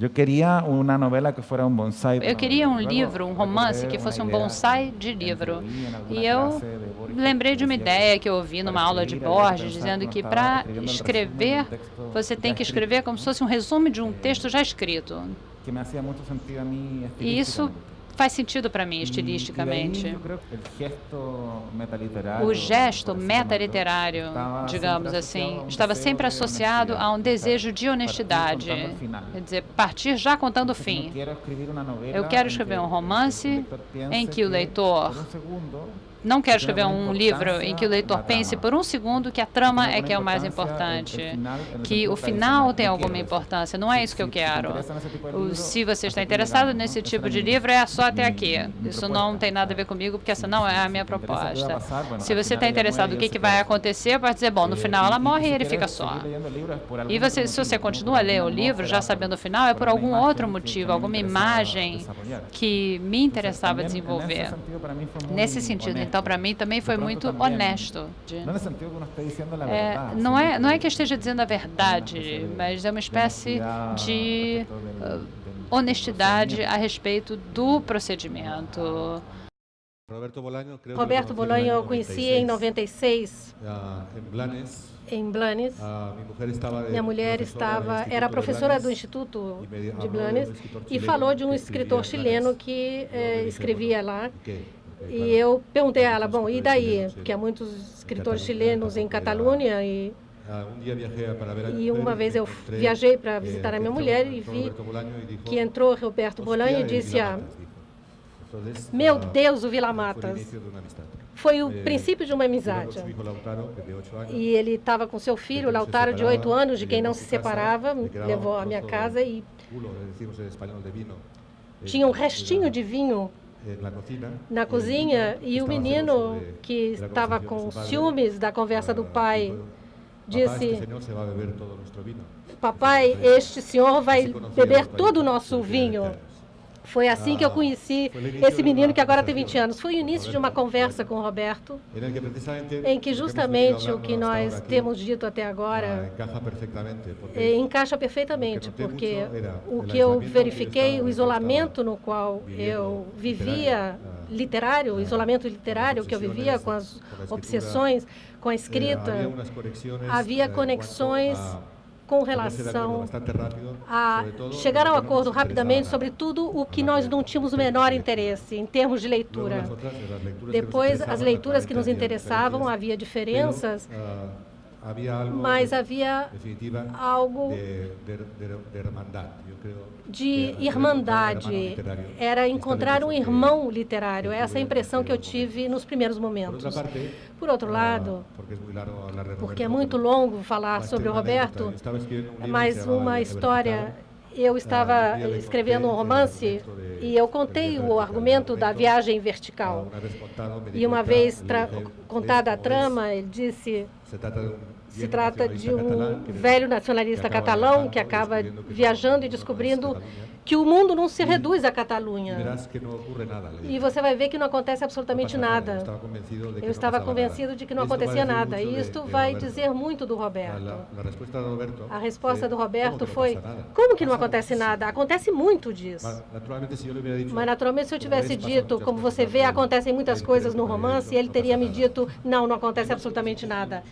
Eu queria uma novela que fosse um bonsai. Eu queria um livro, um romance que fosse um bonsai de livro. E eu lembrei de uma ideia que eu ouvi numa aula de Borges, dizendo que para escrever, você tem que escrever como se fosse um resumo de um texto já escrito. E isso faz sentido para mim, estilisticamente. O gesto metaliterário, digamos assim, estava sempre associado a um desejo de honestidade. Quer dizer, partir já contando o fim. Eu quero escrever um romance em que o leitor... Não quero escrever um livro em que o leitor pense por um segundo que a trama é que é o mais importante, que o final tem alguma importância. Não é isso que eu quero. Se você está interessado nesse tipo de livro, é só até aqui. Isso não tem nada a ver comigo, porque essa não é a minha proposta. Se você está interessado no que vai acontecer, pode dizer, bom, no final ela morre e ele fica só. E se você continua a ler o livro, já sabendo o final, é por algum outro motivo, alguma imagem que me interessava desenvolver. Nesse sentido, então, para mim, também foi muito honesto. Não é que eu esteja dizendo a verdade, mas é uma espécie de honestidade a respeito do procedimento. Roberto Bolanho eu conheci em 96, em Blanes. Minha mulher era professora do Instituto de Blanes e falou de um escritor chileno que escrevia lá. E eu perguntei a ela, bom, e daí? Porque há muitos escritores chilenos em Catalunha e uma vez eu viajei para visitar a minha mulher e vi que entrou Roberto Bolanho e disse, meu Deus, o Vila Matas. Foi o princípio de uma amizade. E ele estava com seu filho, Lautaro, de 8 anos, de quem não se separava, me levou à minha casa e tinha um restinho de vinho na cozinha e o menino que estava com ciúmes da conversa do pai disse, papai, este senhor vai beber todo o nosso vinho. Foi assim que eu conheci esse menino que agora tem 20 anos. Foi o início de uma conversa com o Roberto, em que justamente o que nós temos dito até agora encaixa perfeitamente, porque o que eu verifiquei, o isolamento no qual eu vivia literário, o isolamento literário que eu vivia com as obsessões, com a escrita, havia conexões com relação a chegar ao acordo rapidamente sobre tudo o que nós não tínhamos o menor interesse em termos de leitura. Depois, as leituras que nos interessavam, havia diferenças, mas havia algo de irmandade. Era encontrar um irmão literário. Essa é a impressão que eu tive nos primeiros momentos. Por outro lado, porque é muito longo falar sobre o Roberto, mas uma história... Eu estava escrevendo um romance e eu contei o argumento da viagem vertical. E uma vez contada a trama, ele disse... Se trata de um velho nacionalista catalão que acaba viajando e descobrindo que o mundo não se reduz à Catalunha. E você vai ver que não acontece absolutamente nada. Eu estava convencido de que não acontecia nada. E isto vai dizer muito do Roberto. A resposta do Roberto foi, como que não acontece nada? Acontece muito disso. Mas, naturalmente, se eu tivesse dito, como você vê, acontecem muitas coisas no romance, ele teria me dito, não acontece absolutamente nada.